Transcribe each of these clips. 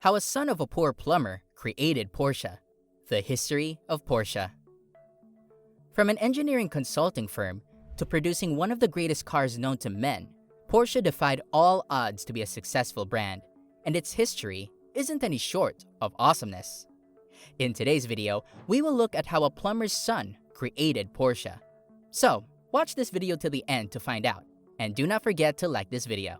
How a son of a poor plumber created Porsche. The history of Porsche. From an engineering consulting firm to producing one of the greatest cars known to men, Porsche defied all odds to be a successful brand, and its history isn't any short of awesomeness. In today's video, we will look at how a plumber's son created Porsche. So, watch this video till the end to find out, and do not forget to like this video.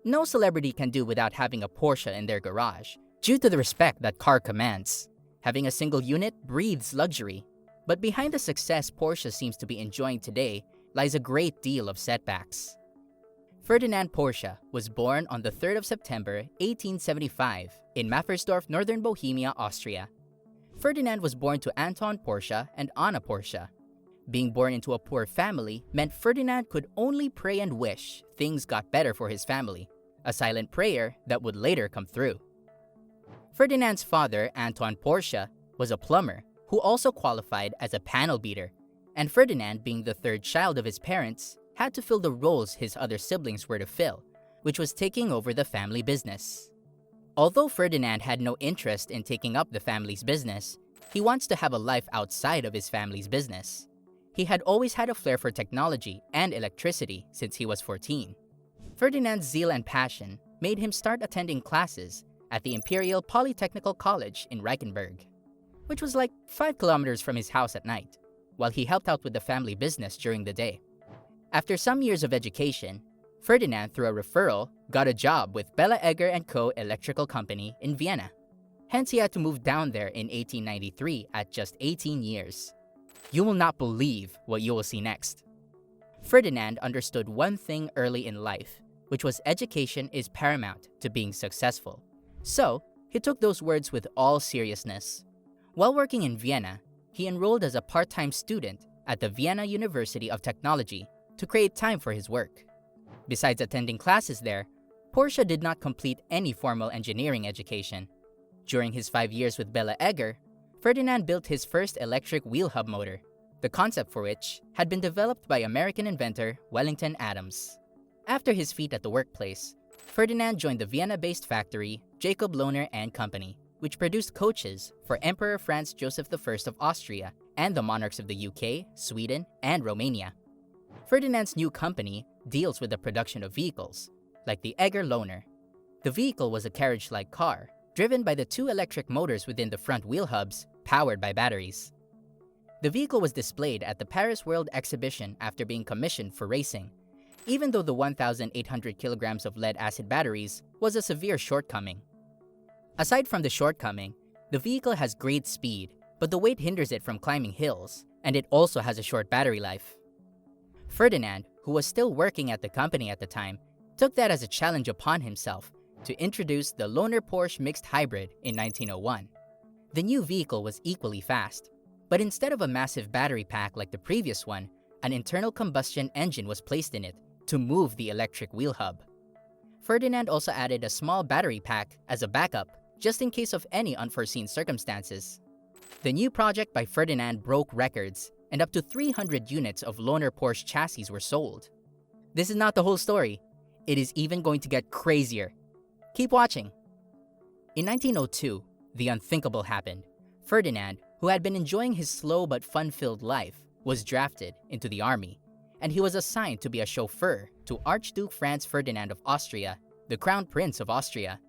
No celebrity can do without having a Porsche in their garage, due to the respect that car commands. Having a single unit breathes luxury, but behind the success Porsche seems to be enjoying today lies a great deal of setbacks. Ferdinand Porsche was born on the 3rd of September 1875 in Maffersdorf, northern Bohemia, Austria. Ferdinand was born to Anton Porsche and Anna Porsche. Being born into a poor family meant Ferdinand could only pray and wish things got better for his family, a silent prayer that would later come through. Ferdinand's father, Anton Porsche, was a plumber who also qualified as a panel beater, and Ferdinand, being the third child of his parents, had to fill the roles his other siblings were to fill, which was taking over the family business. Although Ferdinand had no interest in taking up the family's business, he wants to have a life outside of his family's business. He had always had a flair for technology and electricity since he was 14. Ferdinand's zeal and passion made him start attending classes at the Imperial Polytechnical College in Reichenberg, which was like 5 kilometers from his house at night, while he helped out with the family business during the day. After some years of education, Ferdinand, through a referral, got a job with Bella Egger & Co. Electrical Company in Vienna. Hence, he had to move down there in 1893 at just 18 years. You will not believe what you will see next. Ferdinand understood one thing early in life, which was education is paramount to being successful. So, he took those words with all seriousness. While working in Vienna, he enrolled as a part-time student at the Vienna University of Technology to create time for his work. Besides attending classes there, Porsche did not complete any formal engineering education. During his 5 years with Bella Egger, Ferdinand built his first electric wheel hub motor, the concept for which had been developed by American inventor Wellington Adams. After his feat at the workplace, Ferdinand joined the Vienna-based factory Jacob Lohner and Company, which produced coaches for Emperor Franz Joseph I of Austria and the monarchs of the UK, Sweden, and Romania. Ferdinand's new company deals with the production of vehicles, like the Egger Lohner. The vehicle was a carriage-like car, driven by the 2 electric motors within the front wheel hubs, powered by batteries. The vehicle was displayed at the Paris World Exhibition after being commissioned for racing, even though the 1,800 kilograms of lead-acid batteries was a severe shortcoming. Aside from the shortcoming, the vehicle has great speed, but the weight hinders it from climbing hills, and it also has a short battery life. Ferdinand, who was still working at the company at the time, took that as a challenge upon himself to introduce the Lohner Porsche Mixed Hybrid in 1901. The new vehicle was equally fast, but instead of a massive battery pack like the previous one, an internal combustion engine was placed in it to move the electric wheel hub. Ferdinand also added a small battery pack as a backup, just in case of any unforeseen circumstances. The new project by Ferdinand broke records, and up to 300 units of Lohner Porsche chassis were sold. This is not the whole story. It is even going to get crazier. Keep watching. In 1902, the unthinkable happened. Ferdinand, who had been enjoying his slow but fun-filled life, was drafted into the army, and he was assigned to be a chauffeur to Archduke Franz Ferdinand of Austria, the Crown Prince of Austria.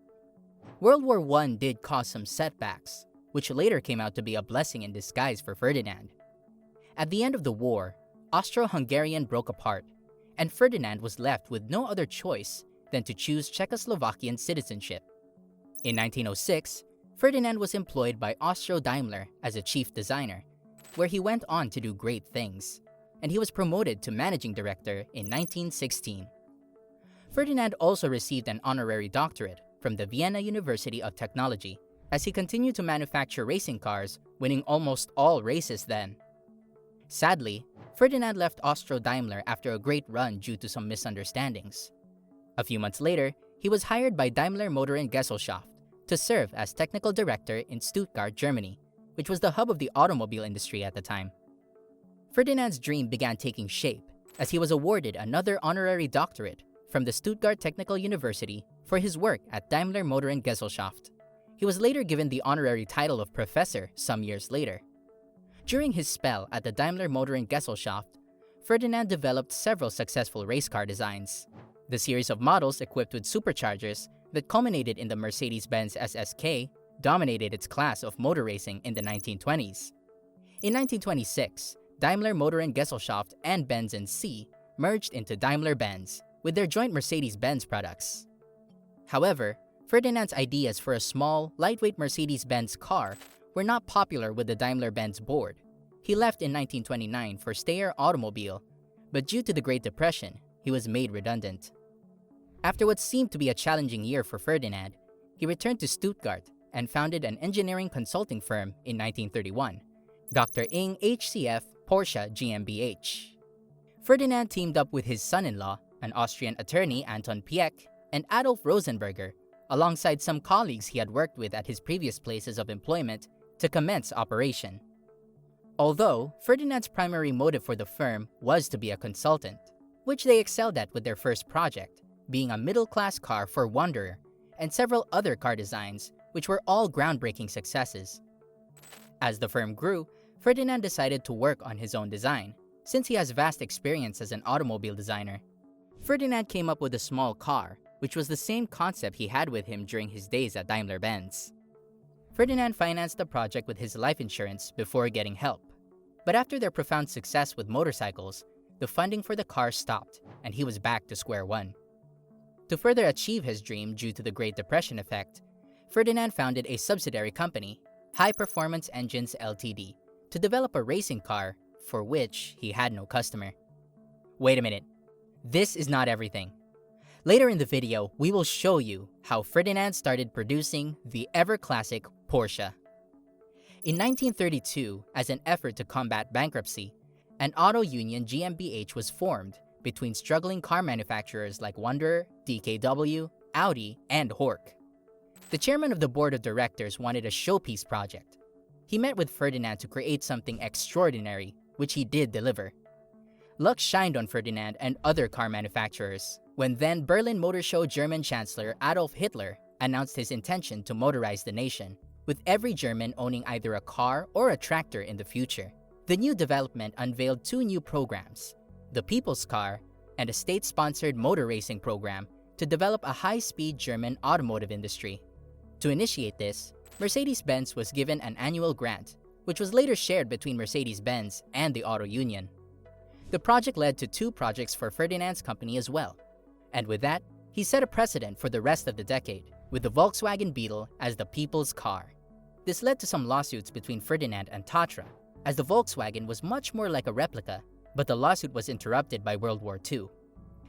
World War I did cause some setbacks, which later came out to be a blessing in disguise for Ferdinand. At the end of the war, Austro-Hungarian broke apart, and Ferdinand was left with no other choice than to choose Czechoslovakian citizenship. In 1906, Ferdinand was employed by Austro-Daimler as a chief designer, where he went on to do great things, and he was promoted to managing director in 1916. Ferdinand also received an honorary doctorate from the Vienna University of Technology, as he continued to manufacture racing cars, winning almost all races then. Sadly, Ferdinand left Austro-Daimler after a great run due to some misunderstandings. A few months later, he was hired by Daimler Motor and Gesellschaft to serve as technical director in Stuttgart, Germany, which was the hub of the automobile industry at the time. Ferdinand's dream began taking shape as he was awarded another honorary doctorate from the Stuttgart Technical University for his work at Daimler Motor in Gesellschaft. He was later given the honorary title of professor some years later. During his spell at the Daimler Motor in Gesellschaft, Ferdinand developed several successful race car designs. The series of models equipped with superchargers that culminated in the Mercedes-Benz SSK dominated its class of motor racing in the 1920s. In 1926, Daimler Motor in Gesellschaft and Benz & C merged into Daimler-Benz with their joint Mercedes-Benz products. However, Ferdinand's ideas for a small, lightweight Mercedes-Benz car were not popular with the Daimler-Benz board. He left in 1929 for Steyr Automobile, but due to the Great Depression, he was made redundant. After what seemed to be a challenging year for Ferdinand, he returned to Stuttgart and founded an engineering consulting firm in 1931, Dr. Ing HCF Porsche GmbH. Ferdinand teamed up with his son-in-law, an Austrian attorney Anton Pieck, and Adolf Rosenberger, alongside some colleagues he had worked with at his previous places of employment, to commence operation. Although Ferdinand's primary motive for the firm was to be a consultant, which they excelled at with their first project, being a middle-class car for Wanderer, and several other car designs, which were all groundbreaking successes. As the firm grew, Ferdinand decided to work on his own design, since he has vast experience as an automobile designer. Ferdinand came up with a small car, which was the same concept he had with him during his days at Daimler-Benz. Ferdinand financed the project with his life insurance before getting help. But after their profound success with motorcycles, the funding for the car stopped, and he was back to square one. To further achieve his dream due to the Great Depression effect, Ferdinand founded a subsidiary company, High Performance Engines Ltd., to develop a racing car for which he had no customer. Wait a minute, this is not everything. Later in the video, we will show you how Ferdinand started producing the ever-classic Porsche. In 1932, as an effort to combat bankruptcy, an auto union GmbH was formed between struggling car manufacturers like Wanderer, DKW, Audi, and Horch. The chairman of the board of directors wanted a showpiece project. He met with Ferdinand to create something extraordinary, which he did deliver. Luck shined on Ferdinand and other car manufacturers when then Berlin Motor Show German Chancellor Adolf Hitler announced his intention to motorize the nation, with every German owning either a car or a tractor in the future. The new development unveiled two new programs, the People's Car and a state-sponsored motor racing program to develop a high-speed German automotive industry. To initiate this, Mercedes-Benz was given an annual grant, which was later shared between Mercedes-Benz and the auto union. The project led to two projects for Ferdinand's company as well. And with that, he set a precedent for the rest of the decade, with the Volkswagen Beetle as the people's car. This led to some lawsuits between Ferdinand and Tatra, as the Volkswagen was much more like a replica, but the lawsuit was interrupted by World War II.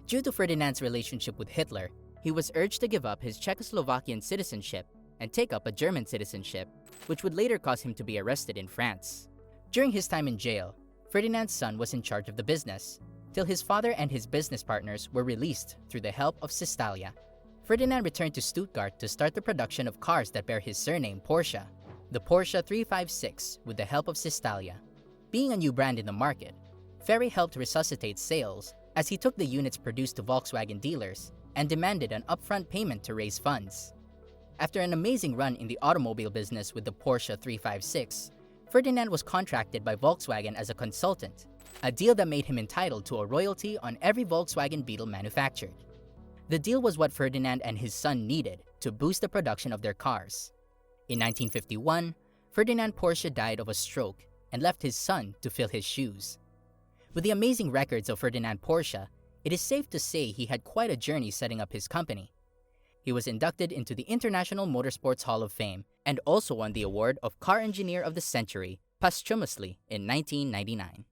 Due to Ferdinand's relationship with Hitler, he was urged to give up his Czechoslovakian citizenship and take up a German citizenship, which would later cause him to be arrested in France. During his time in jail, Ferdinand's son was in charge of the business, till his father and his business partners were released through the help of Sistalia. Ferdinand returned to Stuttgart to start the production of cars that bear his surname Porsche, the Porsche 356 with the help of Sistalia. Being a new brand in the market, Ferry helped resuscitate sales as he took the units produced to Volkswagen dealers and demanded an upfront payment to raise funds. After an amazing run in the automobile business with the Porsche 356, Ferdinand was contracted by Volkswagen as a consultant, a deal that made him entitled to a royalty on every Volkswagen Beetle manufactured. The deal was what Ferdinand and his son needed to boost the production of their cars. In 1951, Ferdinand Porsche died of a stroke and left his son to fill his shoes. With the amazing records of Ferdinand Porsche, it is safe to say he had quite a journey setting up his company. He was inducted into the International Motorsports Hall of Fame and also won the award of Car Engineer of the Century posthumously in 1999.